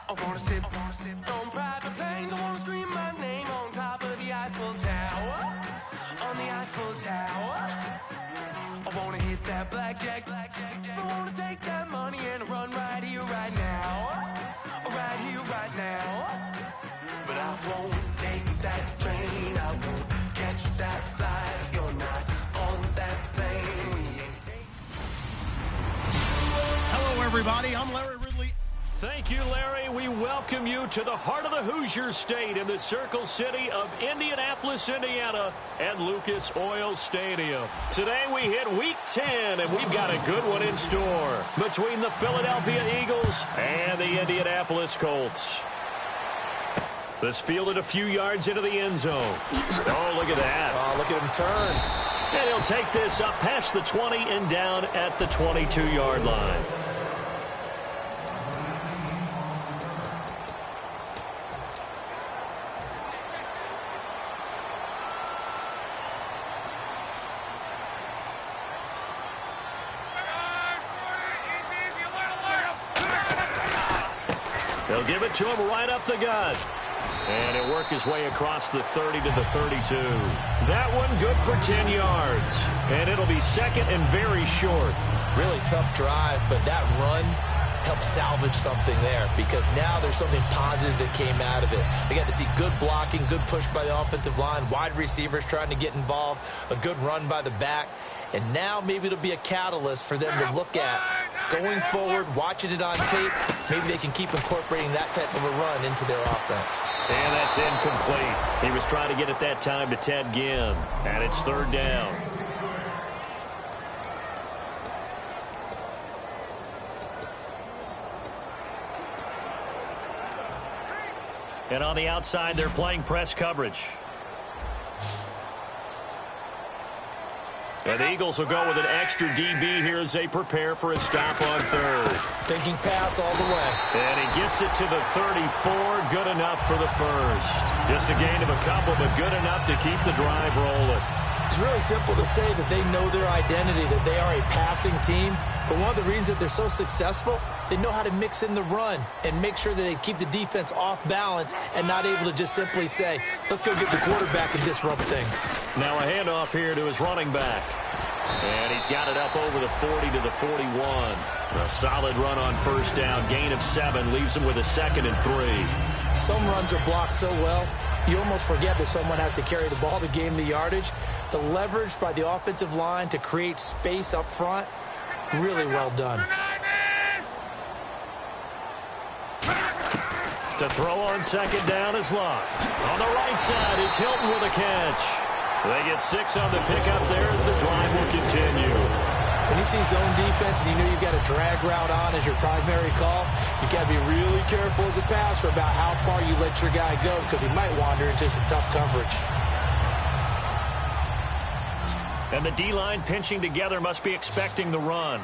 I wanna sit on private planes. I wanna scream my name on top of the Eiffel Tower. On the Eiffel Tower. I wanna hit that blackjack. I wanna take that money and run right here, right now. Right here, right now. But I won't take that train. I won't catch that flight if you're not on that plane. We ain't taking. Hello, everybody. I'm Larry Ridley. Thank you, Larry. We welcome you to the heart of the Hoosier State in the Circle City of Indianapolis, Indiana, at Lucas Oil Stadium. Today we hit Week 10, and we've got a good one in store between the Philadelphia Eagles and the Indianapolis Colts. This fielded a few yards into the end zone. Oh, look at that. Oh, look at him turn. And he'll take this up past the 20 and down at the 22-yard line. They'll give it to him right up the gut. And he'll work his way across the 30 to the 32. That one good for 10 yards. And it'll be second and very short. Really tough drive, but that run helped salvage something there because now there's something positive that came out of it. They got to see good blocking, good push by the offensive line, wide receivers trying to get involved, a good run by the back. And now maybe it'll be a catalyst for them to look at going forward, watching it on tape. Maybe they can keep incorporating that type of a run into their offense. And that's incomplete. He was trying to get it that time to Ted Ginn. And it's third down. And on the outside, they're playing press coverage. And the Eagles will go with an extra DB here as they prepare for a stop on third. Thinking pass all the way. And he gets it to the 34. Good enough for the first. Just a gain of a couple, but good enough to keep the drive rolling. It's really simple to say that they know their identity, that they are a passing team. But one of the reasons that they're so successful, they know how to mix in the run and make sure that they keep the defense off balance and not able to just simply say, let's go get the quarterback and disrupt things. Now a handoff here to his running back. And he's got it up over the 40 to the 41. A solid run on first down. Gain of 7 leaves him with a 2nd and 3. Some runs are blocked so well, you almost forget that someone has to carry the ball to gain the yardage. The leverage by the offensive line to create space up front, really well done. To throw on second down is locked. On the right side, it's Hilton with a catch. They get 6 on the pickup there as the drive will continue. When you see zone defense and you know you've got a drag route on as your primary call, you've got to be really careful as a passer about how far you let your guy go because he might wander into some tough coverage. And the D-line pinching together must be expecting the run.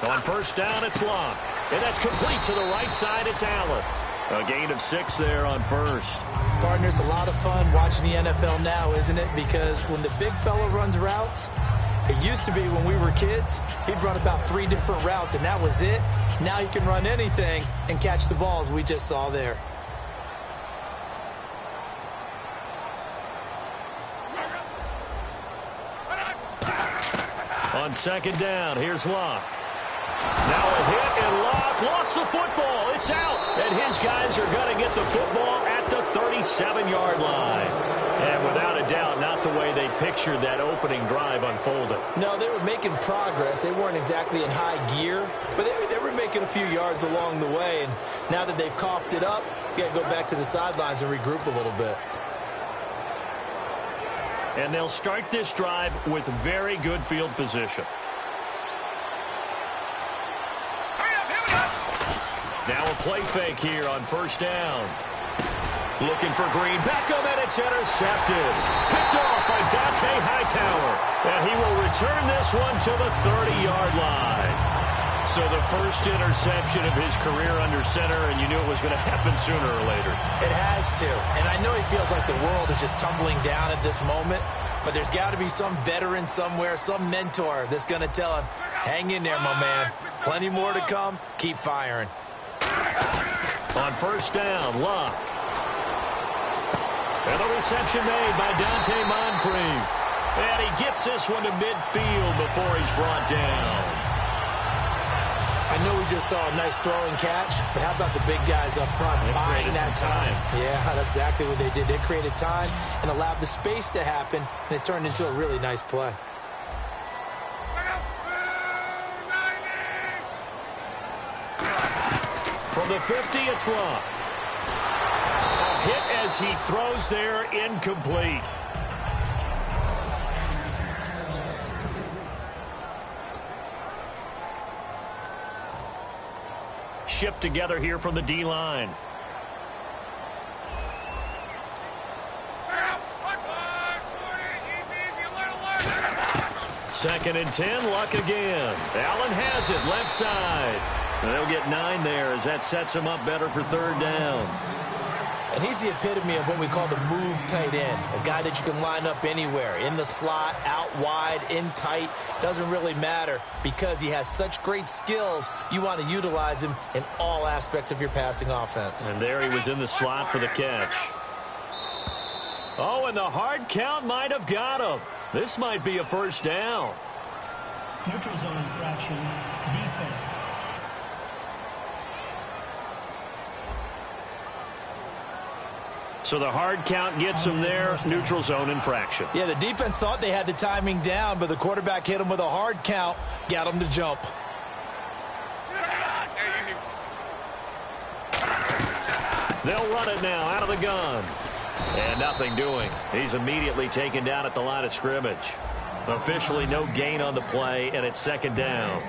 On first down, it's Locke. And that's complete to the right side. It's Allen. A gain of 6 there on first. Partner, it's a lot of fun watching the NFL now, isn't it? Because when the big fella runs routes, it used to be when we were kids, he'd run about 3 different routes, and that was it. Now he can run anything and catch the balls we just saw there. On second down, here's Locke. Now a hit, and Locke lost the football. It's out, and his guys are going to get the football at the 37-yard line. And without a doubt, not the way they pictured that opening drive unfolded. No, they were making progress. They weren't exactly in high gear, but they were making a few yards along the way. And now that they've coughed it up, you got to go back to the sidelines and regroup a little bit. And they'll start this drive with very good field position. Now a play fake here on first down. Looking for Green. Beckham, and it's intercepted. Picked off by Dante Hightower. And he will return this one to the 30-yard line. So the first interception of his career under center, and you knew it was going to happen sooner or later. It has to. And I know he feels like the world is just tumbling down at this moment. But there's got to be some veteran somewhere, some mentor that's going to tell him, Hang in there, my man. Plenty more to come. Keep firing. On first down, Luck. And the reception made by Dante Moncrief. And he gets this one to midfield before he's brought down. I know we just saw a nice throwing catch, but how about the big guys up front buying that time? Yeah, that's exactly what they did. They created time and allowed the space to happen, and it turned into a really nice play. From the 50, it's Luck. A hit as he throws there, incomplete. Shift together here from the D-line. Second and 10, Luck again. Allen has it, left side. And they'll get 9 there as that sets him up better for third down. And he's the epitome of what we call the move tight end, a guy that you can line up anywhere, in the slot, out wide, in tight, doesn't really matter because he has such great skills. You want to utilize him in all aspects of your passing offense. And there he was in the slot for the catch. Oh, and the hard count might have got him. This might be a first down. Neutral zone infraction, defense. So the hard count gets him there, neutral zone infraction. Yeah, the defense thought they had the timing down, but the quarterback hit him with a hard count, got him to jump. They'll run it now out of the gun. And nothing doing. He's immediately taken down at the line of scrimmage. Officially no gain on the play, and it's second down.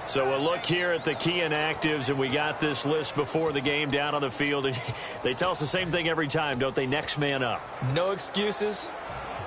So a look here at the key inactives, and we got this list before the game down on the field. And they tell us the same thing every time, don't they? Next man up. No excuses.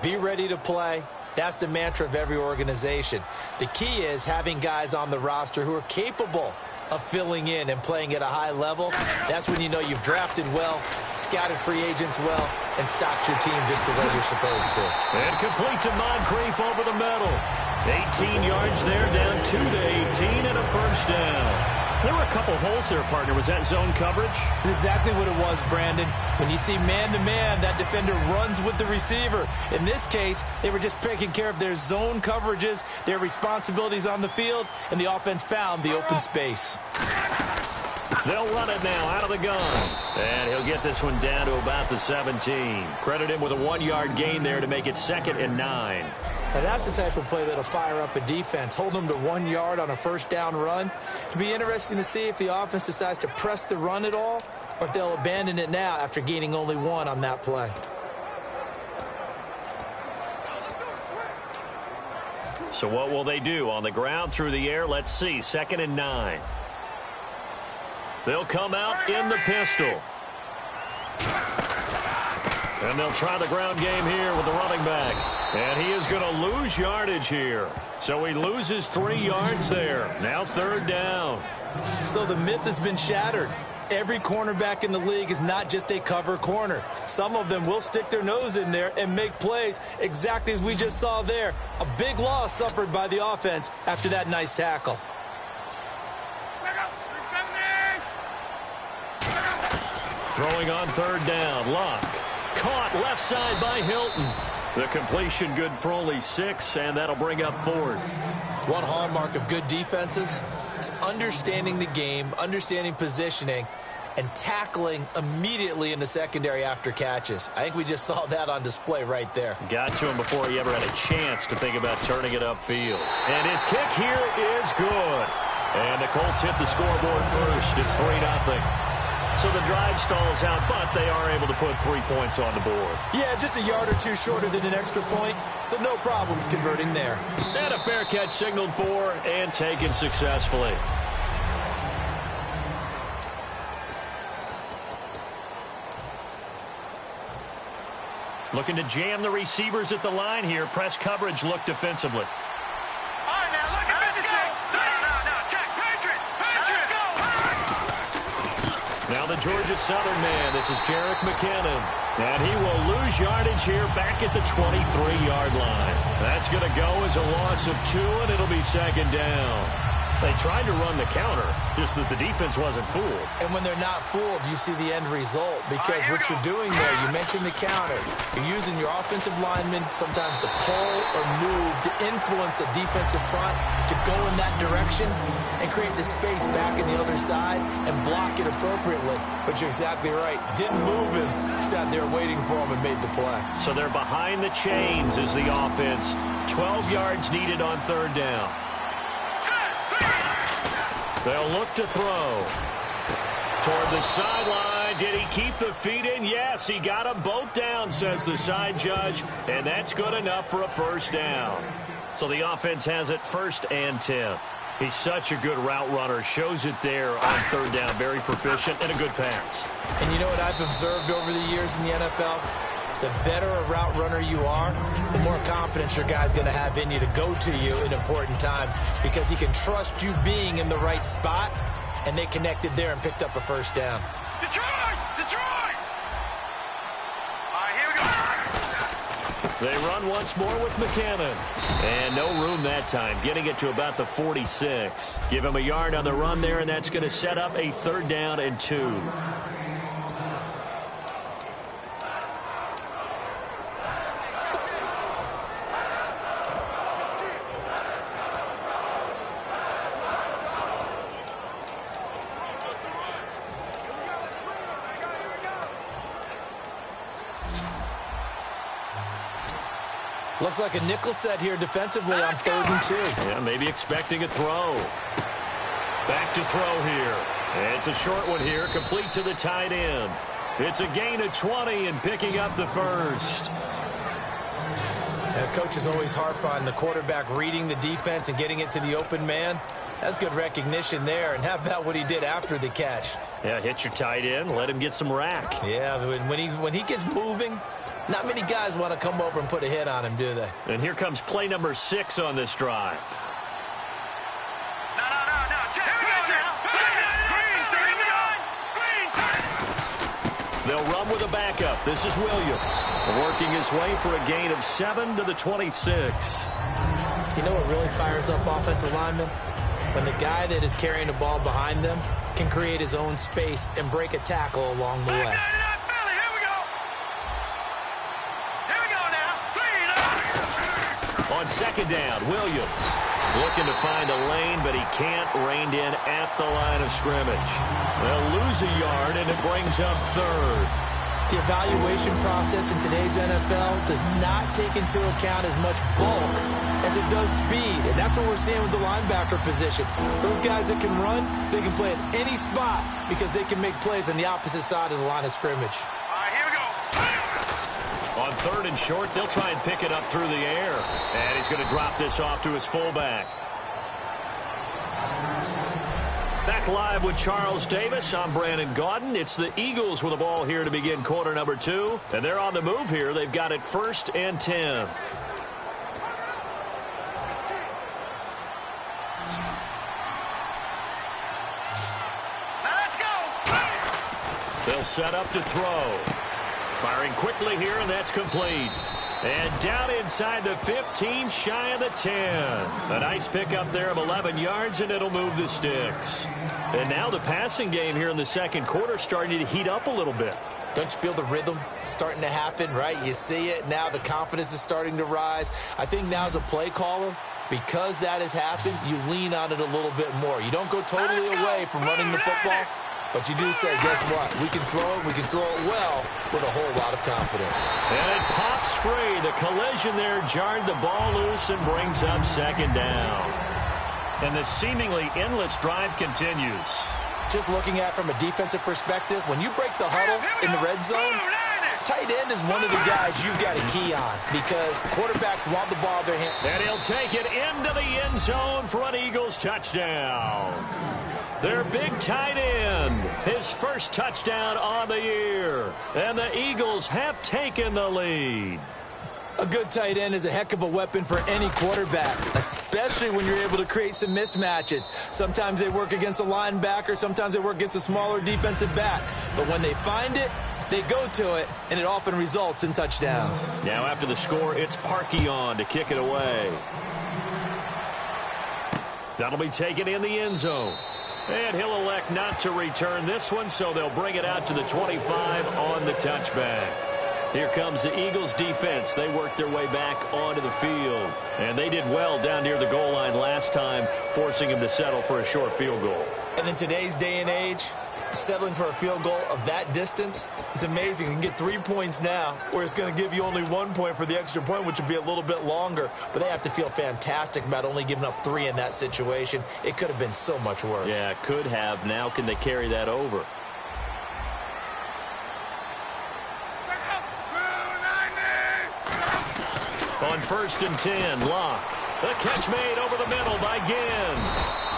Be ready to play. That's the mantra of every organization. The key is having guys on the roster who are capable of filling in and playing at a high level. That's when you know you've drafted well, scouted free agents well, and stocked your team just the way you're supposed to. And complete to Moncrief over the middle. 18 yards there, down 2 to 18, and a first down. There were a couple holes there, partner. Was that zone coverage? That's exactly what it was, Brandon. When you see man-to-man, that defender runs with the receiver. In this case, they were just taking care of their zone coverages, their responsibilities on the field, and the offense found the open space. They'll run it now out of the gun. And he'll get this one down to about the 17. Credit him with a 1-yard gain there to make it 2nd and 9. Now that's the type of play that'll fire up a defense. Hold them to 1 yard on a first down run. It'll be interesting to see if the offense decides to press the run at all or if they'll abandon it now after gaining only 1 on that play. So what will they do? On the ground, through the air, let's see. 2nd and 9. They'll come out in the pistol. And they'll try the ground game here with the running back. And he is going to lose yardage here. So he loses 3 yards there. Now 3rd down. So the myth has been shattered. Every cornerback in the league is not just a cover corner. Some of them will stick their nose in there and make plays exactly as we just saw there. A big loss suffered by the offense after that nice tackle. Throwing on 3rd down. Luck. Caught left side by Hilton. The completion good for only 6, and that'll bring up 4th. One hallmark of good defenses is understanding the game, understanding positioning, and tackling immediately in the secondary after catches. I think we just saw that on display right there. Got to him before he ever had a chance to think about turning it upfield. And his kick here is good. And the Colts hit the scoreboard first. It's 3-0. So the drive stalls out, but they are able to put 3 points on the board. Yeah, just a yard or two shorter than an extra point, so no problems converting there. And a fair catch signaled for and taken successfully. Looking to jam the receivers at the line here. Press coverage look defensively. Now the Georgia Southern man. This is Jerick McKinnon. And he will lose yardage here back at the 23-yard line. That's going to go as a loss of 2, and it'll be second down. They tried to run the counter, just that the defense wasn't fooled. And when they're not fooled, you see the end result. Because what you're doing there, you mentioned the counter. You're using your offensive linemen sometimes to pull or move to influence the defensive front to go in that direction and create the space back in the other side and block it appropriately. But you're exactly right. Didn't move him. Sat there waiting for him and made the play. So they're behind the chains as the offense. 12 yards needed on third down. They'll look to throw. Toward the sideline. Did he keep the feet in? Yes, he got them both down, says the side judge. And that's good enough for a first down. So the offense has it 1st and 10. He's such a good route runner. Shows it there on third down. Very proficient and a good pass. And you know what I've observed over the years in the NFL? The better a route runner you are, the more confidence your guy's going to have in you to go to you in important times because he can trust you being in the right spot, and they connected there and picked up a first down. Detroit! Detroit! All right, here we go. They run once more with McKinnon. And no room that time, getting it to about the 46. Give him a yard on the run there, and that's going to set up a 3rd down and 2. Looks like a nickel set here defensively on 3rd and 2. Yeah, maybe expecting a throw. Back to throw here. It's a short one here, complete to the tight end. It's a gain of 20 and picking up the first. Coaches always harp on the quarterback reading the defense and getting it to the open man. That's good recognition there. And how about what he did after the catch? Yeah, hit your tight end, let him get some rack. Yeah, when he gets moving, not many guys want to come over and put a hit on him, do they? And here comes play number 6 on this drive. No. Here we go now. Green. They'll run with a backup. This is Williams, working his way for a gain of 7 to the 26. You know what really fires up offensive linemen? When the guy that is carrying the ball behind them can create his own space and break a tackle along the way. On 2nd down, Williams looking to find a lane, but he can't rein in at the line of scrimmage. They'll lose a yard, and it brings up 3rd. The evaluation process in today's NFL does not take into account as much bulk as it does speed, and that's what we're seeing with the linebacker position. Those guys that can run, they can play at any spot because they can make plays on the opposite side of the line of scrimmage. On 3rd and short, they'll try and pick it up through the air. And he's going to drop this off to his fullback. Back live with Charles Davis. I'm Brandon Gaudin. It's the Eagles with the ball here to begin quarter number 2. And they're on the move here. They've got it 1st and 10. Let's go. They'll set up to throw. Firing quickly here, and that's complete. And down inside the 15, shy of the 10. A nice pickup there of 11 yards, and it'll move the sticks. And now the passing game here in the 2nd quarter starting to heat up a little bit. Don't you feel the rhythm starting to happen, right? You see it. Now the confidence is starting to rise. I think now as a play caller, because that has happened, you lean on it a little bit more. You don't go totally away from running the football. But you do say, guess what? We can throw it. We can throw it well with a whole lot of confidence. And it pops free. The collision there jarred the ball loose and brings up 2nd down. And the seemingly endless drive continues. Just looking at it from a defensive perspective, when you break the huddle in the red zone, tight end is one of the guys you've got to key on because quarterbacks want the ball in their hands. And he'll take it into the end zone for an Eagles touchdown. Their big tight end, his first touchdown on the year. And the Eagles have taken the lead. A good tight end is a heck of a weapon for any quarterback, especially when you're able to create some mismatches. Sometimes they work against a linebacker, sometimes they work against a smaller defensive back. But when they find it, they go to it, and it often results in touchdowns. Now after the score, it's Parkey on to kick it away. That'll be taken in the end zone. And he'll elect not to return this one, so they'll bring it out to the 25 on the touchback. Here comes the Eagles defense. They worked their way back onto the field. And they did well down near the goal line last time, forcing him to settle for a short field goal. And in today's day and age, settling for a field goal of that distance is amazing. You can get 3 points now, where it's going to give you only 1 point for the extra point, which would be a little bit longer. But they have to feel fantastic about only giving up 3 in that situation. It could have been so much worse. Yeah, could have. Now can they carry that over? On 1st and 10, Locke. The catch made over the middle by Ginn.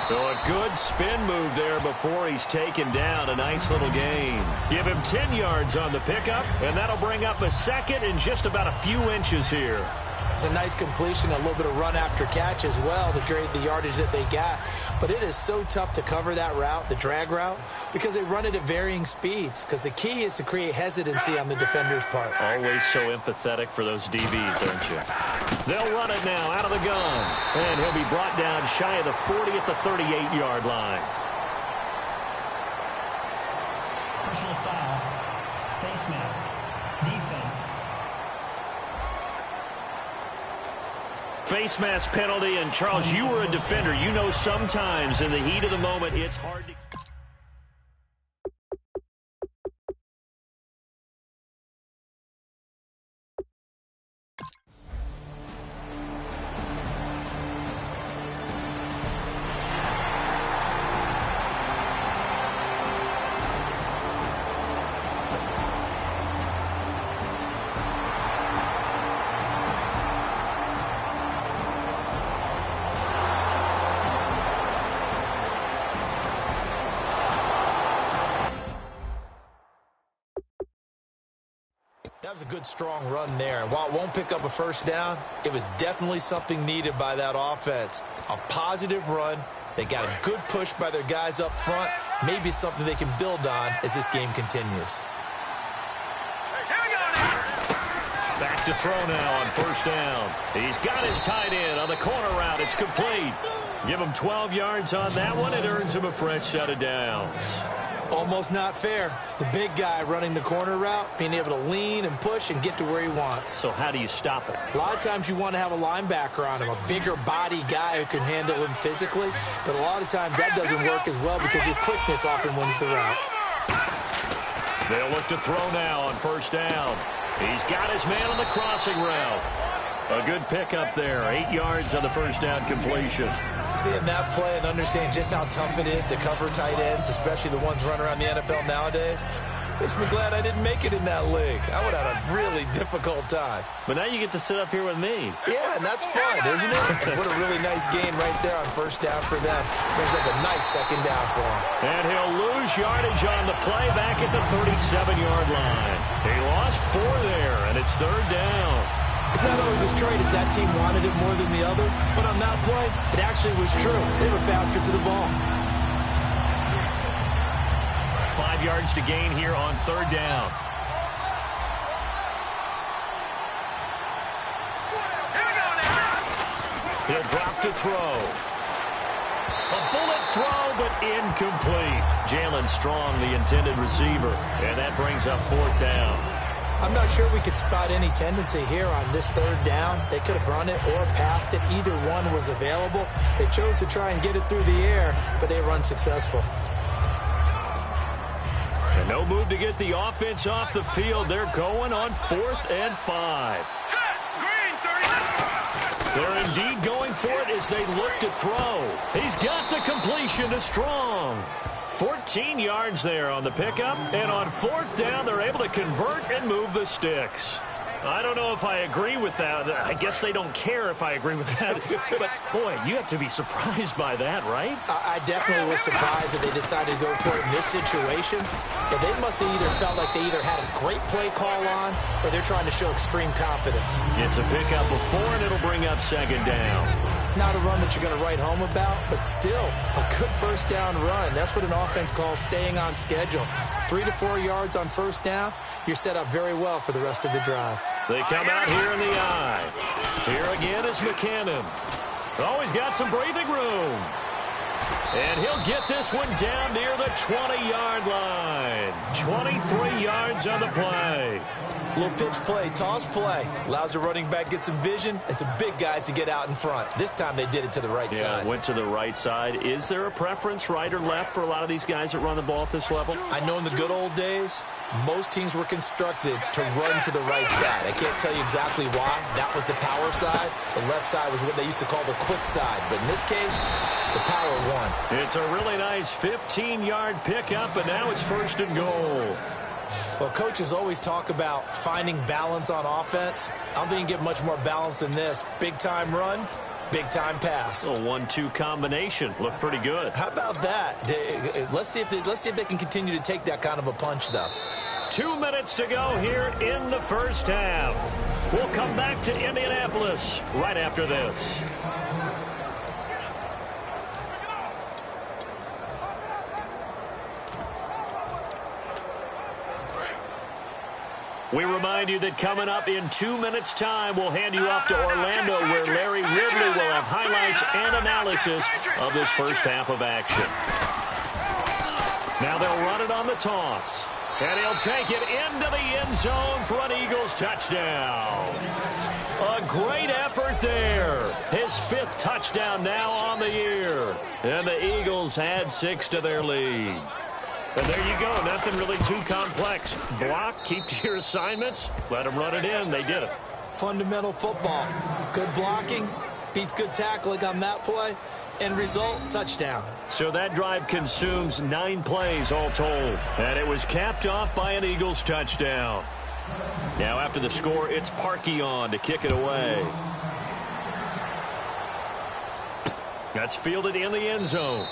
So a good spin move there before he's taken down. A nice little gain. Give him 10 yards on the pickup, and that'll bring up a second in just about a few inches here. It's a nice completion, a little bit of run after catch as well to create the yardage that they got. But it is so tough to cover that route, the drag route, because they run it at varying speeds. Because the key is to create hesitancy on the defender's part. Always so empathetic for those DBs, aren't you? They'll run it now out of the gun. And he'll be brought down shy of the 40 at the 38-yard line. Personal foul. Face mask. Defense. Face mask penalty, and Charles, you were a defender. You know sometimes in the heat of the moment it's hard to... That was a good, strong run there. And while it won't pick up a first down, it was definitely something needed by that offense. A positive run. They got a good push by their guys up front. Maybe something they can build on as this game continues. Back to throw now on 1st down. He's got his tight end on the corner route. It's complete. Give him 12 yards on that one. It earns him a fresh set of downs. Almost not fair. The big guy running the corner route, being able to lean and push and get to where he wants. So how do you stop it? A lot of times you want to have a linebacker on him, a bigger body guy who can handle him physically. But a lot of times that doesn't work as well because his quickness often wins the route. They'll look to throw now on 1st down. He's got his man on the crossing route. A good pickup there. 8 yards on the 1st down completion. Seeing that play and understanding just how tough it is to cover tight ends, especially the ones running around the NFL nowadays, makes me glad I didn't make it in that league. I would have had a really difficult time. But now you get to sit up here with me. Yeah, and that's fun, isn't it? And what a really nice gain right there on 1st down for them. Brings up a nice 2nd down for him. And he'll lose yardage on the play back at the 37-yard line. He lost 4 there, and it's 3rd down. It's not always as straight as that team wanted it more than the other, but on that play, it actually was true. They were faster to the ball. 5 yards to gain here on 3rd down. He'll drop to throw. A bullet throw, but incomplete. Jalen Strong, the intended receiver, and that brings up 4th down. I'm not sure we could spot any tendency here on this 3rd down. They could have run it or passed it. Either one was available. They chose to try and get it through the air, but they were unsuccessful. And no move to get the offense off the field. They're going on 4th and 5. They're indeed going for it as they look to throw. He's got the completion to Strong. 14 yards there on the pickup, and on 4th down, they're able to convert and move the sticks. I don't know if I agree with that. I guess they don't care if I agree with that. But, boy, you have to be surprised by that, right? I definitely was surprised that they decided to go for it in this situation. But they must have either felt like they either had a great play call on or they're trying to show extreme confidence. It's a pickup of 4, and it'll bring up second down. Not a run that you're going to write home about, but still a good first down run. That's what an offense calls staying on schedule. 3 to 4 yards on first down, you're set up very well for the rest of the drive. They come out here in the eye. Here again is McKinnon. Oh, he's got some breathing room. And he'll get this one down near the 20-yard line. 23 yards on the play. Little pitch play, toss play. Allows the running back to get some vision and some big guys to get out in front. This time they did it to the right side. Yeah, went to the right side. Is there a preference, right or left, for a lot of these guys that run the ball at this level? I know in the good old days, most teams were constructed to run to the right side. I can't tell you exactly why. That was the power side. The left side was what they used to call the quick side. But in this case, the power won. It's a really nice 15-yard pickup, and now it's 1st and goal. Well, coaches always talk about finding balance on offense. I don't think you can get much more balance than this. Big-time run, big-time pass. A 1-2 combination. Looked pretty good. How about that? Let's see if they can continue to take that kind of a punch, though. 2 minutes to go here in the first half. We'll come back to Indianapolis right after this. We remind you that coming up in 2 minutes' time, we'll hand you off to Orlando, where Larry Ridley will have highlights and analysis of this first half of action. Now they'll run it on the toss. And he'll take it into the end zone for an Eagles touchdown. A great effort there. His 5th touchdown now on the year. And the Eagles add 6 to their lead. And there you go. Nothing really too complex. Block, keep to your assignments, let them run it in. They did it. Fundamental football. Good blocking, beats good tackling on that play. End result, touchdown. So that drive consumes 9 plays all told. And it was capped off by an Eagles touchdown. Now after the score, it's Parkey on to kick it away. That's fielded in the end zone.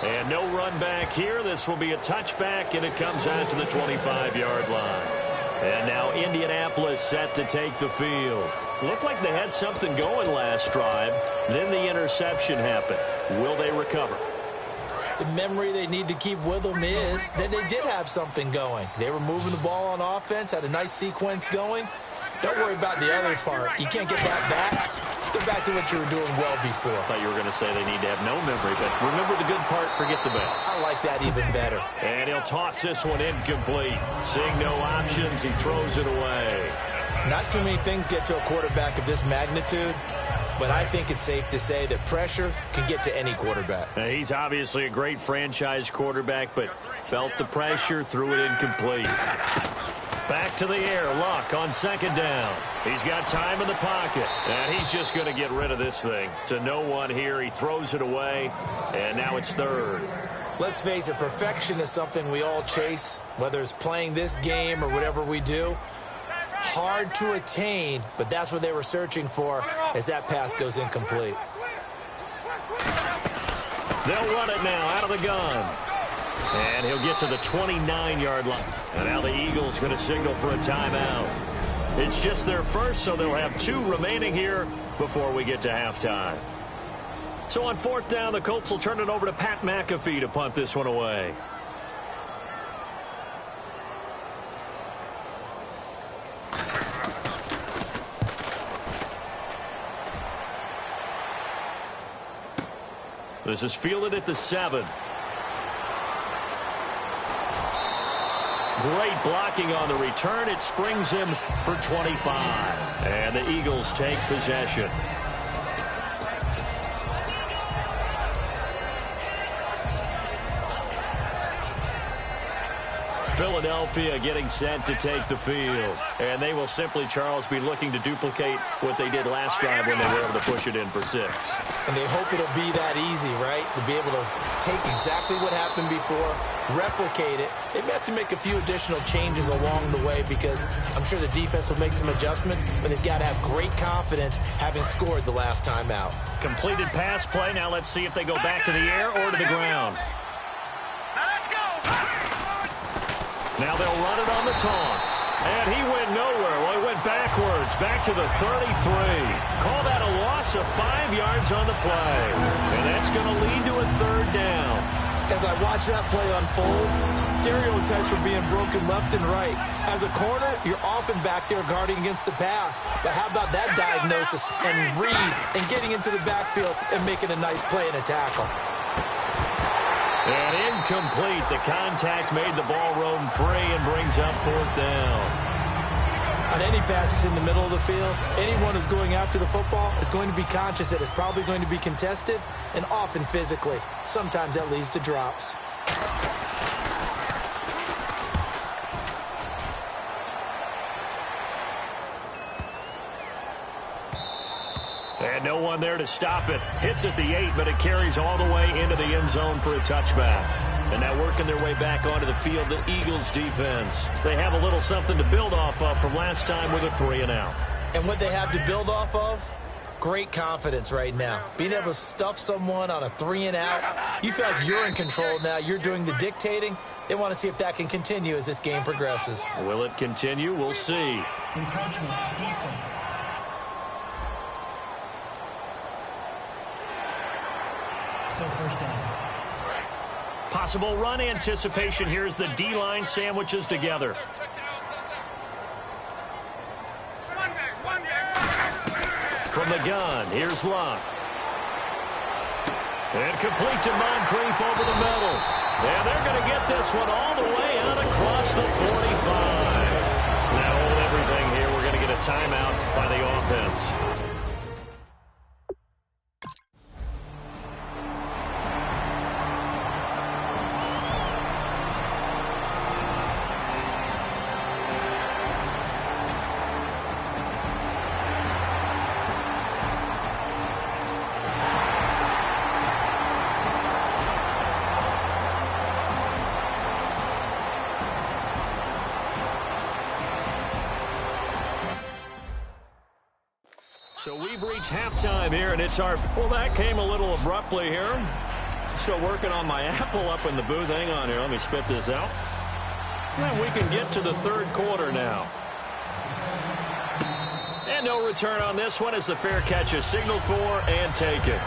And no run back here. This will be a touchback, and it comes out to the 25-yard line. And now Indianapolis set to take the field. Looked like they had something going last drive. Then the interception happened. Will they recover? The memory they need to keep with them is that they did have something going. They were moving the ball on offense, had a nice sequence going. Don't worry about the other part. You can't get that back. Let's go back to what you were doing well before. I thought you were going to say they need to have no memory, but remember the good part, forget the bad. I like that even better. And he'll toss this one incomplete. Seeing no options, he throws it away. Not too many things get to a quarterback of this magnitude, but I think it's safe to say that pressure can get to any quarterback. He's obviously a great franchise quarterback, but felt the pressure, threw it incomplete. Back to the air, Luck on second down. He's got time in the pocket, and he's just going to get rid of this thing. To no one here, he throws it away, and now it's 3rd. Let's face it, perfection is something we all chase, whether it's playing this game or whatever we do. Hard to attain, but that's what they were searching for as that pass goes incomplete. They'll run it now out of the gun. And he'll get to the 29-yard line. And now the Eagles going to signal for a timeout. It's just their first, so they'll have 2 remaining here before we get to halftime. So on 4th down, the Colts will turn it over to Pat McAfee to punt this one away. This is fielded at the 7. Great blocking on the return. It springs him for 25. And the Eagles take possession. Philadelphia getting set to take the field. And they will simply, Charles, be looking to duplicate what they did last drive when they were able to push it in for 6. And they hope it'll be that easy, right? To be able to take exactly what happened before, replicate it. They may have to make a few additional changes along the way because I'm sure the defense will make some adjustments, but they've got to have great confidence having scored the last time out. Completed pass play. Now let's see if they go back to the air or to the ground. Now let's go. Now they'll run it on the taunts. And he went nowhere. Well, he went backwards, back to the 33. Call that a loss of 5 yards on the play. And that's going to lead to a 3rd down. As I watch that play unfold, stereotypes are being broken left and right. As a corner, you're often back there guarding against the pass. But how about that diagnosis and read and getting into the backfield and making a nice play and a tackle? And incomplete. The contact made the ball roam free and brings up 4th down. On any passes in the middle of the field, anyone who's going after the football is going to be conscious that it's probably going to be contested and often physically. Sometimes that leads to drops. And no one there to stop it. Hits at the 8, but it carries all the way into the end zone for a touchback. And now working their way back onto the field, the Eagles defense. They have a little something to build off of from last time with a 3-and-out. And what they have to build off of? Great confidence right now. Being able to stuff someone on a 3-and-out. You feel like you're in control now. You're doing the dictating. They want to see if that can continue as this game progresses. Will it continue? We'll see. Encroachment, defense. Still 1st down. Possible run anticipation here as the D-line sandwiches together. From the gun, here's Luck. And complete to Moncrief over the middle. And they're going to get this one all the way out across the 45. Now hold everything here. We're going to get a timeout by the offense. So we've reached halftime here, and it's our... Well, that came a little abruptly here. Still working on my apple up in the booth. Hang on here. Let me spit this out. And we can get to the 3rd quarter now. And no return on this one as the fair catch is signaled for and taken.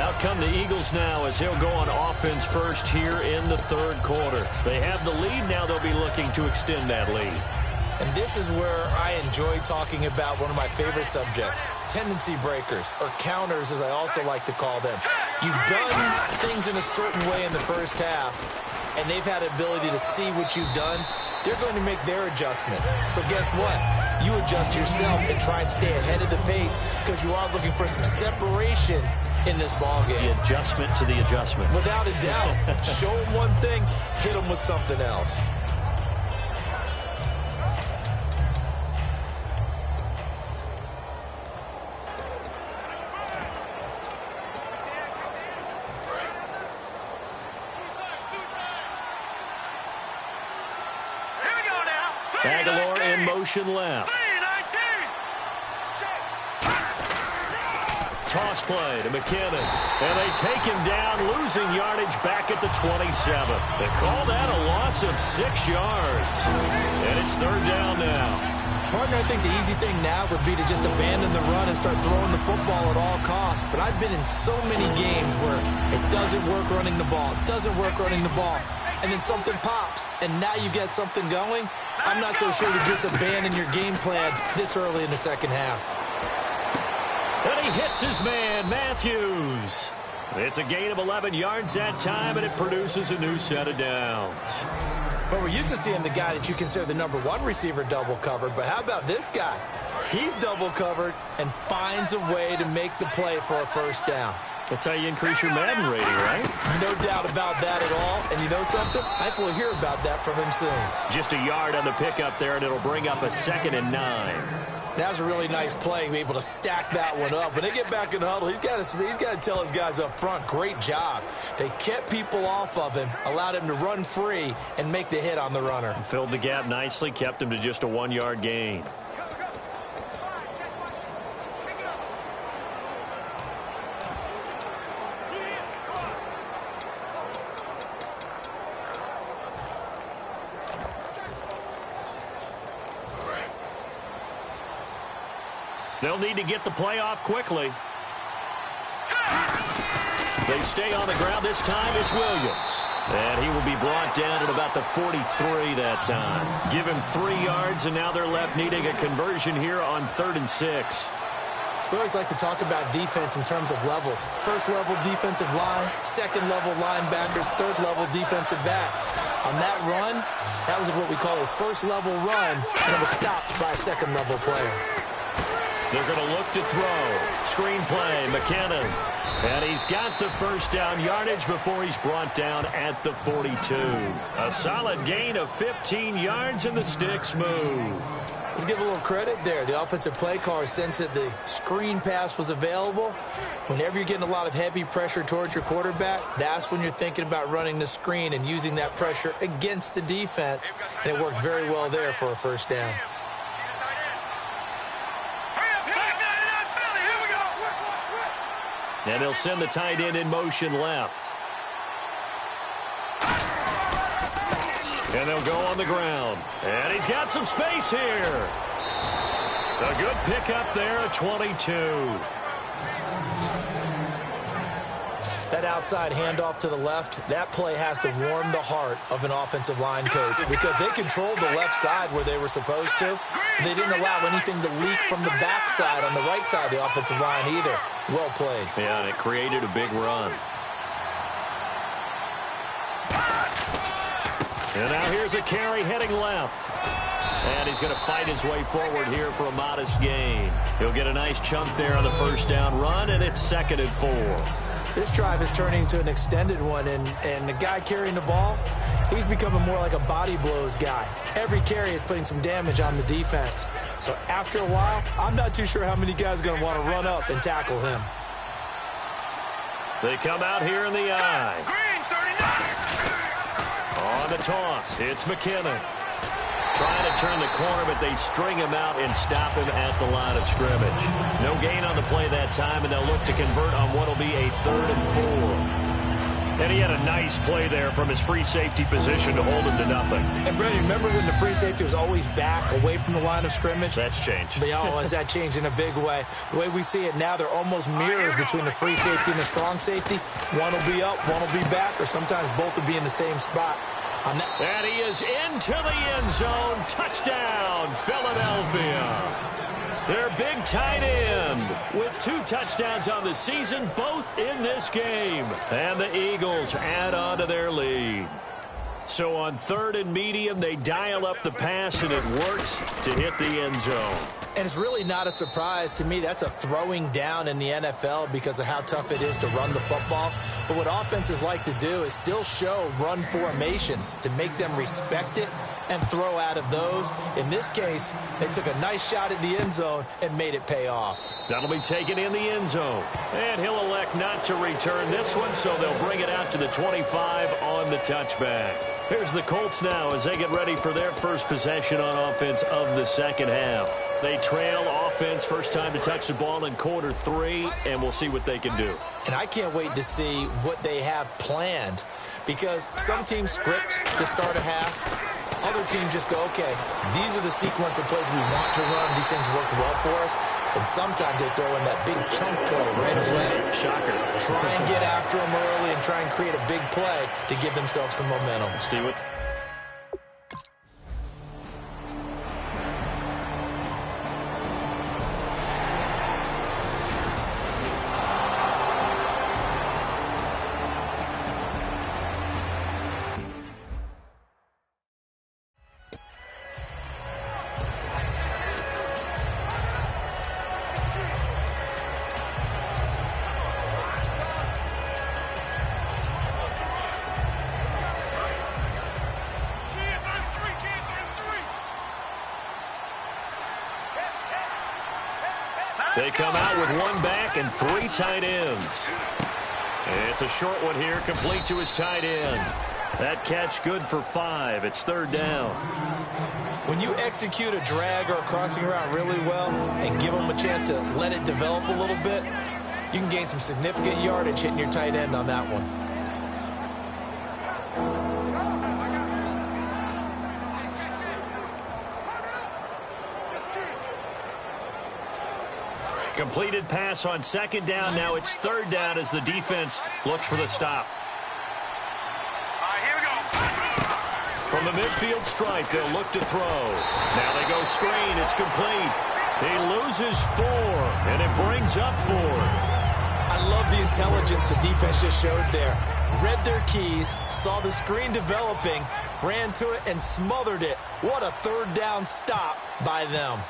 Out come the Eagles now as he'll go on offense first here in the 3rd quarter. They have the lead. Now they'll be looking to extend that lead. And this is where I enjoy talking about one of my favorite subjects, tendency breakers, or counters as I also like to call them. You've done things in a certain way in the first half, and they've had the ability to see what you've done. They're going to make their adjustments. So guess what? You adjust yourself and try and stay ahead of the pace because you are looking for some separation in this ballgame. The adjustment to the adjustment. Without a doubt. Show them one thing, hit them with something else. Aguilar in motion left. Toss play to McKinnon. And they take him down, losing yardage back at the 27. They call that a loss of 6 yards. And it's 3rd down now. Partner, I think the easy thing now would be to just abandon the run and start throwing the football at all costs. But I've been in so many games where it doesn't work running the ball. It doesn't work running the ball. And then something pops, and now you get something going. I'm not so sure to just abandon your game plan this early in the second half. And he hits his man, Matthews. It's a gain of 11 yards that time, and it produces a new set of downs. But we're used to seeing the guy that you consider the #1 receiver double covered. But how about this guy? He's double covered and finds a way to make the play for a 1st down. That's how you increase your Madden rating, right? No doubt about that at all. And you know something? I think we'll hear about that from him soon. Just a yard on the pickup there, and it'll bring up a 2nd and 9. That was a really nice play, be able to stack that one up. When they get back in the huddle, he's got to tell his guys up front, great job. They kept people off of him, allowed him to run free, and make the hit on the runner. Filled the gap nicely, kept him to just a 1-yard gain. They'll need to get the play off quickly. They stay on the ground. This time it's Williams. And he will be brought down at about the 43 that time. Give him 3 yards, and now they're left needing a conversion here on 3rd and 6. We always like to talk about defense in terms of levels. First-level defensive line, second-level linebackers, third-level defensive backs. On that run, that was what we call a first-level run, and it was stopped by a second-level player. They're going to look to throw. Screen play, McKinnon. And he's got the first down yardage before he's brought down at the 42. A solid gain of 15 yards, and the sticks move. Let's give a little credit there. The offensive play caller sensed that the screen pass was available. Whenever you're getting a lot of heavy pressure towards your quarterback, that's when you're thinking about running the screen and using that pressure against the defense. And it worked very well there for a first down. And he'll send the tight end in motion left. And they'll go on the ground. And he's got some space here. A good pickup there at 22. That outside handoff to the left, that play has to warm the heart of an offensive line coach because they controlled the left side where they were supposed to. They didn't allow anything to leak from the backside on the right side of the offensive line either. Well played. Yeah, and it created a big run. And now here's a carry heading left. And he's going to fight his way forward here for a modest gain. He'll get a nice chunk there on the first down run, and it's 2nd and 4. This drive is turning into an extended one, and the guy carrying the ball, he's becoming more like a body blows guy. Every carry is putting some damage on the defense. So after a while, I'm not too sure how many guys are going to want to run up and tackle him. They come out here in the eye. On the toss, it's McKinnon. Trying to turn the corner, but they string him out and stop him at the line of scrimmage. No gain on the play that time, and they'll look to convert on what will be a 3rd and 4. And he had a nice play there from his free safety position to hold him to nothing. And, Brady, remember when the free safety was always back, away from the line of scrimmage? That's changed. Has that changed in a big way? The way we see it now, they're almost mirrors between the free safety and the strong safety. One will be up, one will be back, or sometimes both will be in the same spot. And he is into the end zone. Touchdown, Philadelphia. Their big tight end with 2 touchdowns on the season, both in this game. And the Eagles add on to their lead. So on 3rd and medium, they dial up the pass, and it works to hit the end zone. And it's really not a surprise to me. That's a throwing down in the NFL because of how tough it is to run the football. But what offenses like to do is still show run formations to make them respect it and throw out of those. In this case, they took a nice shot at the end zone and made it pay off. That'll be taken in the end zone. And he'll elect not to return this one, so they'll bring it out to the 25 on the touchback. Here's the Colts now as they get ready for their first possession on offense of the second half. They trail offense, first time to touch the ball in quarter 3, and we'll see what they can do. And I can't wait to see what they have planned because some teams script to start a half. Other teams just go, okay, these are the sequence of plays we want to run. These things worked well for us. And sometimes they throw in that big chunk play right away. Shocker. Try and get after them early and try and create a big play to give themselves some momentum. See what... They come out with one back and 3 tight ends. It's a short one here, complete to his tight end. That catch good for 5. It's 3rd down. When you execute a drag or a crossing route really well and give them a chance to let it develop a little bit, you can gain some significant yardage hitting your tight end on that one. Completed pass on 2nd down. Now it's 3rd down as the defense looks for the stop. Here we go. From the midfield stripe, they'll look to throw. Now they go screen. It's complete. He loses 4, and it brings up 4. I love the intelligence the defense just showed there. Read their keys, saw the screen developing, ran to it, and smothered it. What a 3rd down stop by them.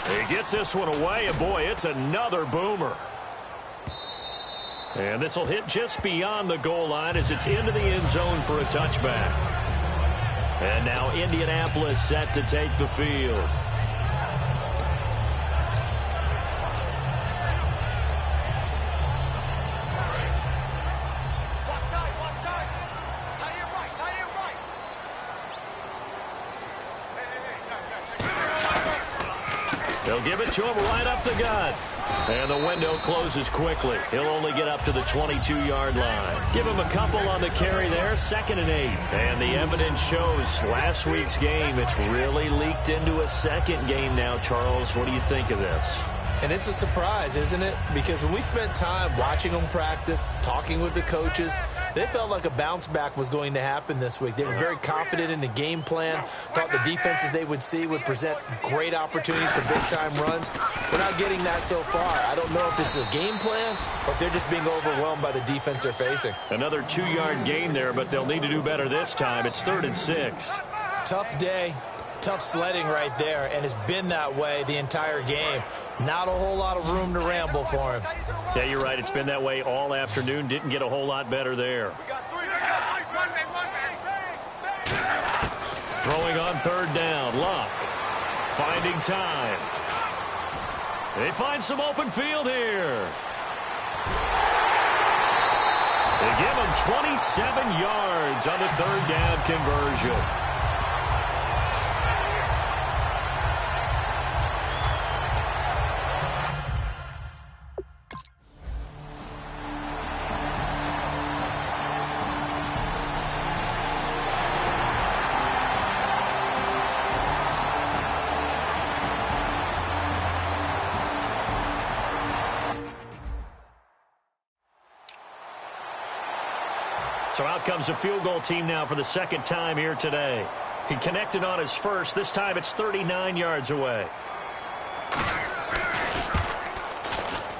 He gets this one away, and boy, it's another boomer. And this will hit just beyond the goal line as it's into the end zone for a touchback. And now Indianapolis set to take the field. They'll give it to him right up the gut. And the window closes quickly. He'll only get up to the 22-yard line. Give him a couple on the carry there, 2nd and 8. And the evidence shows last week's game, it's really leaked into a second game now, Charles. What do you think of this? And it's a surprise, isn't it? Because when we spent time watching them practice, talking with the coaches, they felt like a bounce back was going to happen this week. They were very confident in the game plan, thought the defenses they would see would present great opportunities for big-time runs. We're not getting that so far. I don't know if this is a game plan or if they're just being overwhelmed by the defense they're facing. Another 2-yard gain there, but they'll need to do better this time. It's 3rd and 6. Tough day, tough sledding right there, and it's been that way the entire game. Not a whole lot of room to ramble for him. Yeah, you're right. It's been that way all afternoon. Didn't get a whole lot better there. Throwing on 3rd down. Luck finding time. They find some open field here. They give him 27 yards on the 3rd down conversion. So out comes a field goal team now for the 2nd time here today. He connected on his first. This time it's 39 yards away.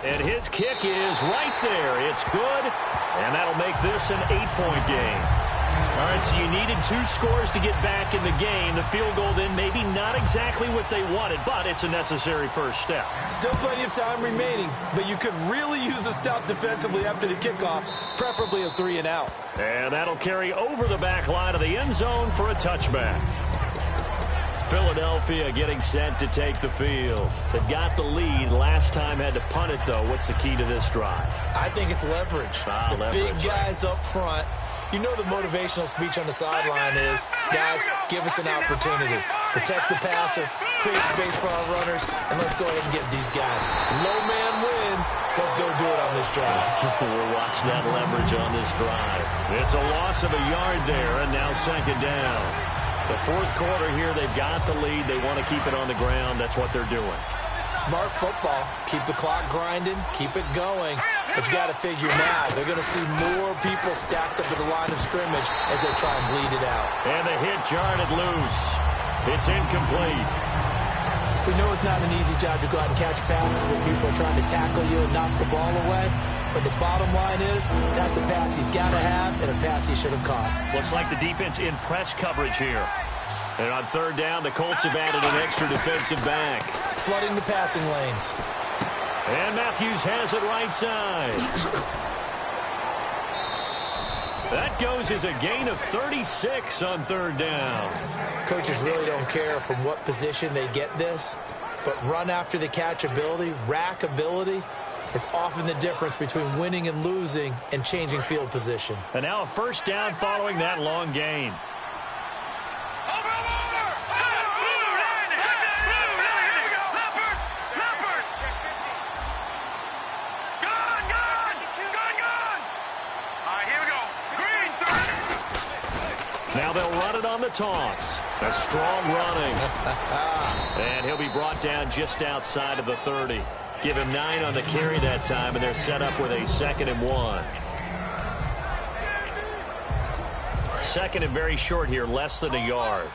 And his kick is right there. It's good, and that'll make this an 8-point game. All right, so you needed 2 scores to get back in the game. The field goal then maybe not exactly what they wanted, but it's a necessary first step. Still plenty of time remaining, but you could really use a stop defensively after the kickoff, preferably a 3 and out. And that'll carry over the back line of the end zone for a touchback. Philadelphia getting set to take the field. They've got the lead. Last time had to punt it, though. What's the key to this drive? I think it's leverage. Leverage. Big guys up front. You know the motivational speech on the sideline is, guys, give us an opportunity. Protect the passer, create space for our runners, and let's go ahead and get these guys. Low man wins. Let's go do it on this drive. We'll watch that leverage on this drive. It's a loss of a yard there, and now 2nd down. The 4th quarter here, they've got the lead. They want to keep it on the ground. That's what they're doing. Smart football. Keep the clock grinding. Keep it going. But you got to figure now, they're going to see more people stacked up at the line of scrimmage as they try and bleed it out. And the hit jarred it loose. It's incomplete. We know it's not an easy job to go out and catch passes when people are trying to tackle you and knock the ball away. But the bottom line is, that's a pass he's got to have and a pass he should have caught. Looks like the defense in press coverage here. And on 3rd down, the Colts have added an extra defensive back. Flooding the passing lanes. And Matthews has it right side. That goes as a gain of 36 on third down. Coaches really don't care from what position they get this, but run after the catch ability, rack ability, is often the difference between winning and losing and changing field position. And now a first down following that long gain. Now they'll run it on the toss. A strong running. And he'll be brought down just outside of the 30. Give him 9 on the carry that time, and they're set up with a 2nd and 1. Second and very short here, less than a yard.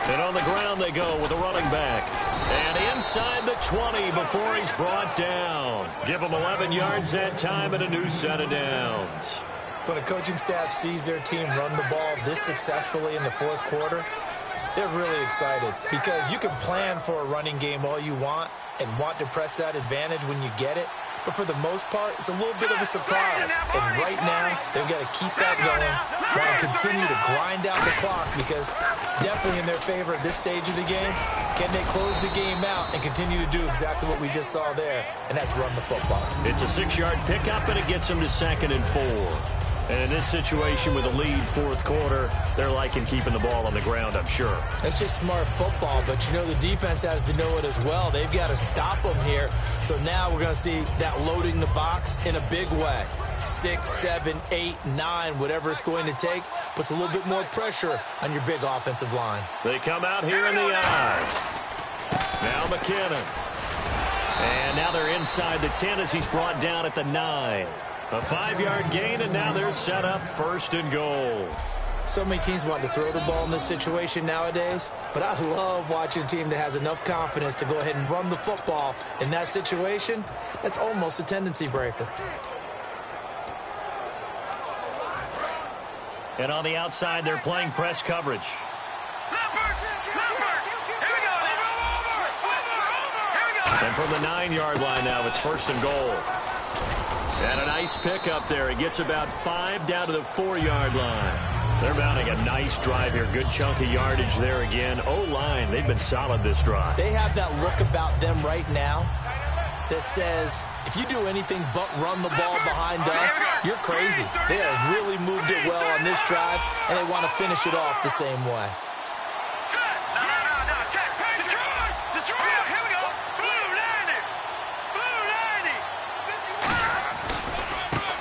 And on the ground they go with a running back. And inside the 20 before he's brought down. Give him 11 yards that time and a new set of downs. When a coaching staff sees their team run the ball this successfully in the fourth quarter, they're really excited because you can plan for a running game all you want and want to press that advantage when you get it. But for the most part, it's a little bit of a surprise. And right now, they've got to keep that going, want to continue to grind out the clock because it's definitely in their favor at this stage of the game. Can they close the game out and continue to do exactly what we just saw there, and that's run the football? It's a 6-yard pickup, and it gets them to 2nd and 4. And in this situation with a lead fourth quarter, they're liking keeping the ball on the ground, I'm sure. That's just smart football, but you know the defense has to know it as well. They've got to stop them here. So now we're going to see that loading the box in a big way. 6, 7, 8, 9, whatever it's going to take, puts a little bit more pressure on your big offensive line. They come out here in the eye. Now McKinnon. And now they're inside the 10 as he's brought down at the 9. A 5-yard gain, and now they're set up 1st and goal. So many teams want to throw the ball in this situation nowadays, but I love watching a team that has enough confidence to go ahead and run the football in that situation. That's almost a tendency breaker. And on the outside, they're playing press coverage. And from the 9-yard line now, it's 1st and goal. And a nice pickup there. It gets about 5 down to the 4-yard line. They're mounting a nice drive here. Good chunk of yardage there again. O-line, they've been solid this drive. They have that look about them right now that says, if you do anything but run the ball behind us, you're crazy. They have really moved it well on this drive, and they want to finish it off the same way.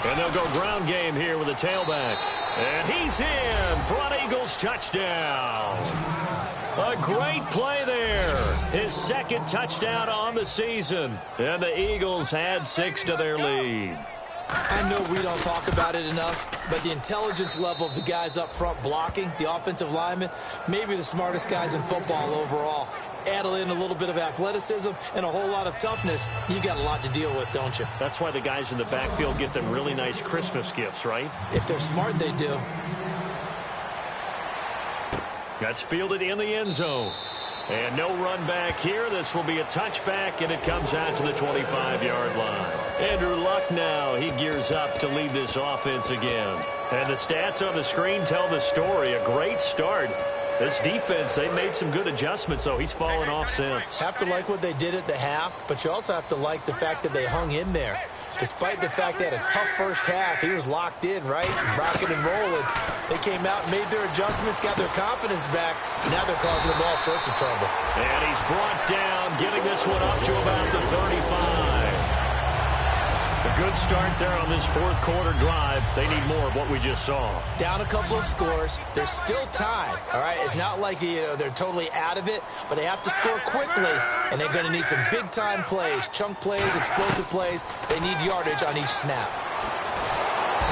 And they'll go ground game here with a tailback. And he's in. Front Eagles touchdown. A great play there. His 2nd touchdown on the season. And the Eagles add 6 to their lead. I know we don't talk about it enough, but the intelligence level of the guys up front blocking, the offensive linemen, maybe the smartest guys in football overall. Add in a little bit of athleticism and a whole lot of toughness, you got a lot to deal with, don't you? That's why the guys in the backfield get them really nice Christmas gifts, right? If they're smart, they do. That's fielded in the end zone. And no run back here. This will be a touchback, and it comes out to the 25-yard line. Andrew Luck now, he gears up to lead this offense again. And the stats on the screen tell the story. A great start. This defense, they made some good adjustments, so he's fallen off since. Have to like what they did at the half, but you also have to like the fact that they hung in there. Despite the fact they had a tough first half, he was locked in, right? Rocking and rolling. They came out, made their adjustments, got their confidence back. Now they're causing them all sorts of trouble. And he's brought down, getting this one up to about the 35. A good start there on this fourth quarter drive. They need more of what we just saw. Down a couple of scores. They're still tied, all right? It's not like they're totally out of it, but they have to score quickly, and they're going to need some big-time plays, chunk plays, explosive plays. They need yardage on each snap.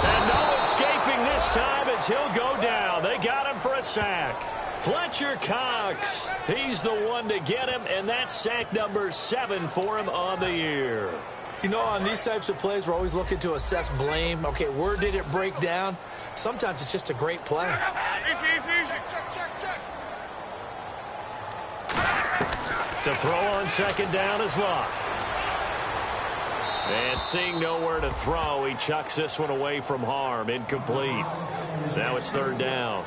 And no escaping this time as he'll go down. They got him for a sack. Fletcher Cox, he's the one to get him, and that's sack number 7 for him on the year. You know, on these types of plays, we're always looking to assess blame. Okay, where did it break down? Sometimes it's just a great play. Check. To throw on second down is Locke. And seeing nowhere to throw, he chucks this one away from harm. Incomplete. Now it's third down.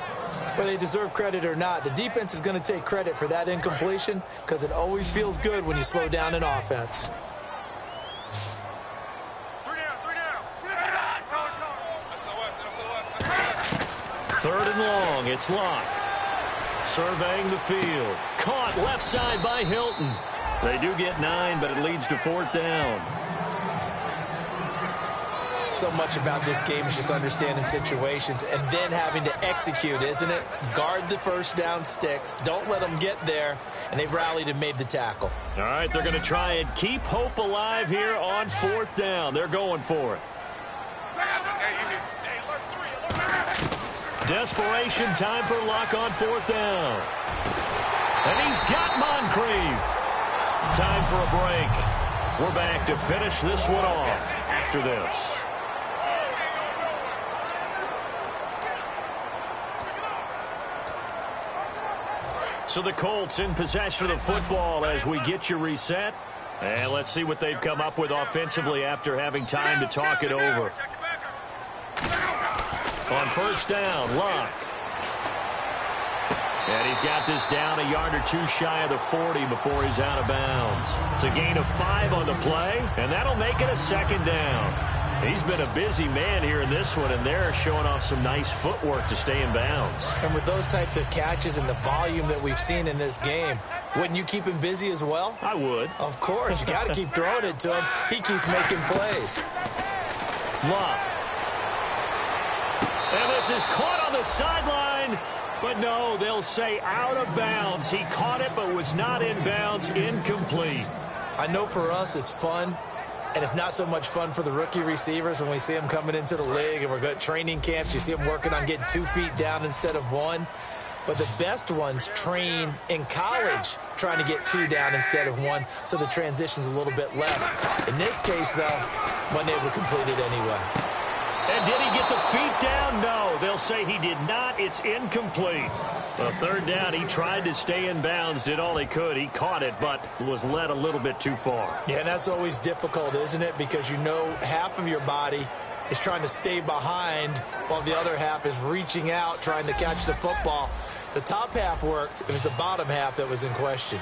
Whether they deserve credit or not, the defense is going to take credit for that incompletion because it always feels good when you slow down an offense. Third and long, it's Locke. Surveying the field. Caught left side by Hilton. They do get 9, but it leads to fourth down. So much about this game is just understanding situations and then having to execute, isn't it? Guard the first down sticks. Don't let them get there. And they've rallied and made the tackle. All right, they're going to try and keep hope alive here on fourth down. They're going for it. Desperation time for Locke on fourth down. And he's got Moncrief. Time for a break. We're back to finish this one off after this. So the Colts in possession of the football as we get you reset. And let's see what they've come up with offensively after having time to talk it over. On first down, Locke. And he's got this down a yard or two shy of the 40 before he's out of bounds. It's a gain of 5 on the play, and that'll make it a second down. He's been a busy man here in this one, and they're showing off some nice footwork to stay in bounds. And with those types of catches and the volume that we've seen in this game, wouldn't you keep him busy as well? I would. Of course. You got to keep throwing it to him. He keeps making plays. Locke. And this is caught on the sideline. But no, they'll say out of bounds. He caught it but was not in bounds. Incomplete. I know for us it's fun. And it's not so much fun for the rookie receivers when we see them coming into the league and we're going to training camps. You see them working on getting 2 feet down instead of 1. But the best ones train in college trying to get 2 down instead of 1, so the transition's a little bit less. In this case, though, wasn't able to complete it anyway. And did he get the feet down? No. They'll say he did not. It's incomplete. The third down, he tried to stay in bounds, did all he could. He caught it, but was led a little bit too far. Yeah, and that's always difficult, isn't it? Because you know half of your body is trying to stay behind while the other half is reaching out, trying to catch the football. The top half worked. It was the bottom half that was in question.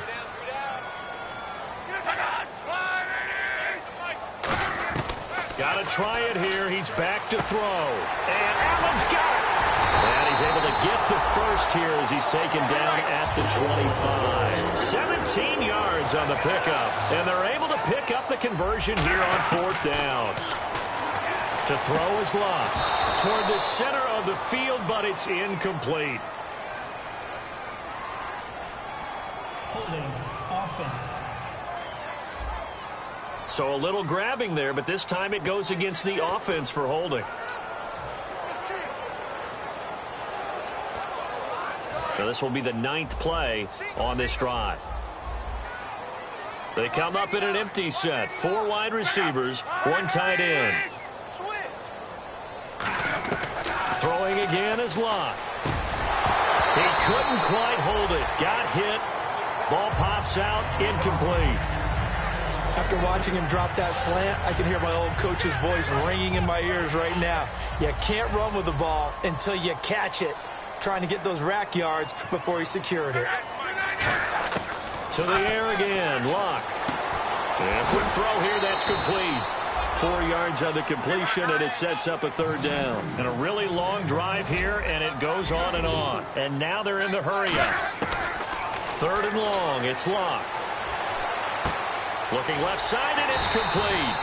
Got to try it here. He's back to throw. And Allen's got it. And he's able to get the first here as he's taken down at the 25. 17 yards on the pickup. And they're able to pick up the conversion here on fourth down. To throw is Locke toward the center of the field, but it's incomplete. Holding offense. So a little grabbing there, but this time it goes against the offense for holding. Now this will be the 9th play on this drive. They come up in an empty set. 4 wide receivers, 1 tight end. Throwing again is Locke. He couldn't quite hold it. Got hit. Ball pops out, incomplete. After watching him drop that slant, I can hear my old coach's voice ringing in my ears right now. You can't run with the ball until you catch it. Trying to get those rack yards before he secured it. To the air again, Locke. And quick throw here, that's complete. 4 yards on the completion, and it sets up a third down. And a really long drive here, and it goes on and on. And now they're in the hurry-up. Third and long, it's Locke. Looking left side, and it's complete.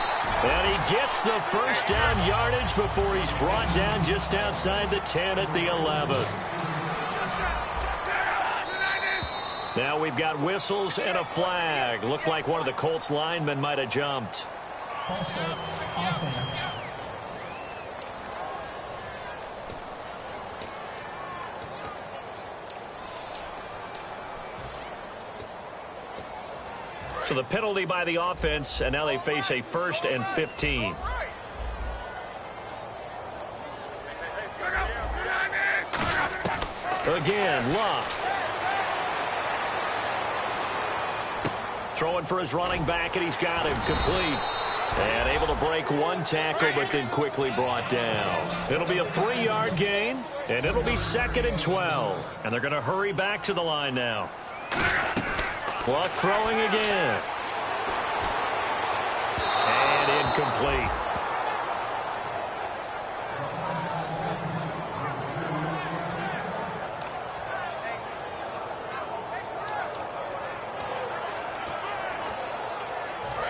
And he gets the first down yardage before he's brought down just outside the 10 at the 11. Now we've got whistles and a flag. Looked like one of the Colts linemen might have jumped. False start, offense. So the penalty by the offense, and now they face a 1st and 15. Again, Locke. Throwing for his running back, and he's got him complete. And able to break one tackle, but then quickly brought down. It'll be a 3-yard gain, and it'll be 2nd and 12. And they're going to hurry back to the line now. Luck throwing again. And incomplete.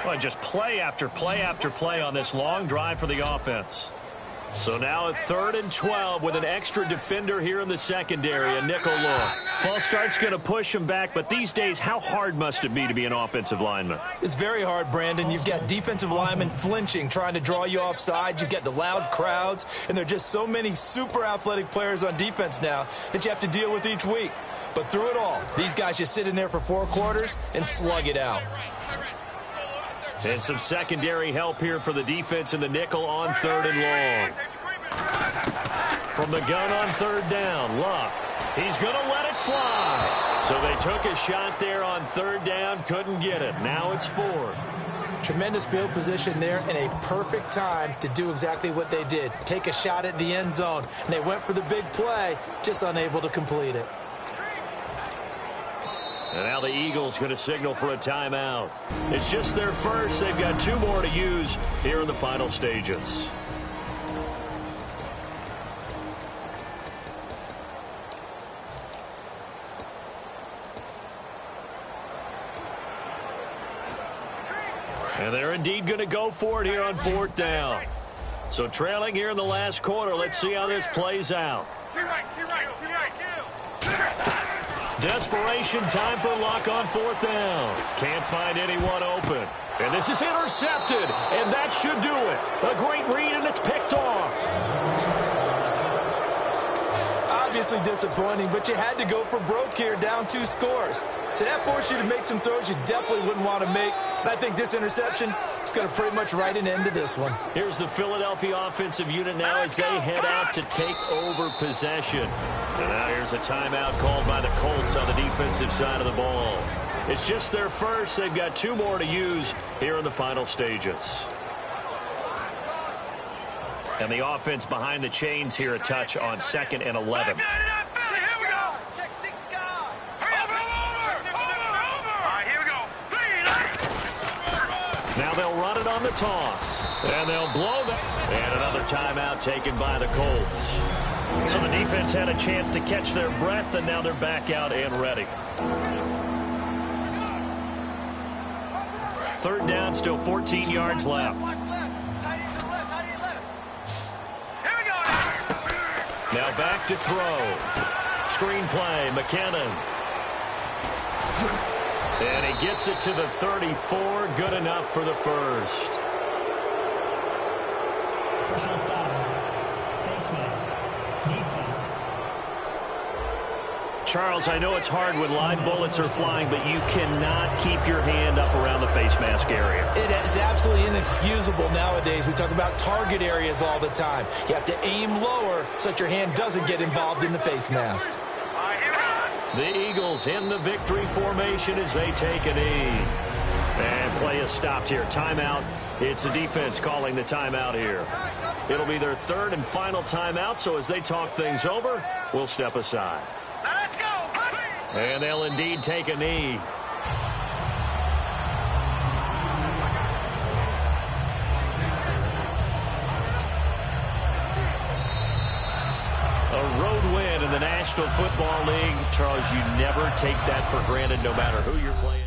Well, just play after play after play on this long drive for the offense. So now at 3rd and 12 with an extra defender here in the secondary, a nickel look. False start's going to push him back, but these days, how hard must it be to be an offensive lineman? It's very hard, Brandon. You've got defensive linemen flinching, trying to draw you offside. You've got the loud crowds, and there are just so many super athletic players on defense now that you have to deal with each week. But through it all, these guys just sit in there for 4 quarters and slug it out. And some secondary help here for the defense in the nickel on 3rd and long. From the gun on 3rd down, Luck. He's going to let it fly. So they took a shot there on 3rd down, couldn't get it. Now it's 4th. Tremendous field position there and a perfect time to do exactly what they did. Take a shot at the end zone. And they went for the big play, just unable to complete it. And now the Eagles going to signal for a timeout. It's just their first. They've got 2 more to use here in the final stages. And they're indeed going to go for it here on 4th down. So trailing here in the last quarter. Let's see how this plays out. Desperation time for Luck on 4th down. Can't find anyone open. And this is intercepted, and that should do it. A great read, and it's picked off. Obviously disappointing, but you had to go for broke here, down 2 scores. So that forced you to make some throws you definitely wouldn't want to make. And I think this interception is going to pretty much write an end to this one. Here's the Philadelphia offensive unit now as they head out to take over possession. And now here's a timeout called by the Colts on the defensive side of the ball. It's just their first. They've got 2 more to use here in the final stages. And the offense behind the chains here, a touch on 2nd and 11. Now they'll run it on the toss. And they'll blow that. And another timeout taken by the Colts. So the defense had a chance to catch their breath, and now they're back out and ready. 3rd down, still 14 yards left. Now back to throw. Screen play, McKinnon. And he gets it to the 34. Good enough for the first. Personal foul. Face mask. Defense. Charles, I know it's hard when live bullets are flying, but you cannot keep your hand up around the face mask area. It is absolutely inexcusable nowadays. We talk about target areas all the time. You have to aim lower so that your hand doesn't get involved in the face mask. The Eagles in the victory formation as they take a knee. And play is stopped here. Timeout. It's the defense calling the timeout here. It'll be their 3rd and final timeout, so as they talk things over, we'll step aside. Let's go! And they'll indeed take a knee. A road win in the National Football League. Charles, you never take that for granted no matter who you're playing.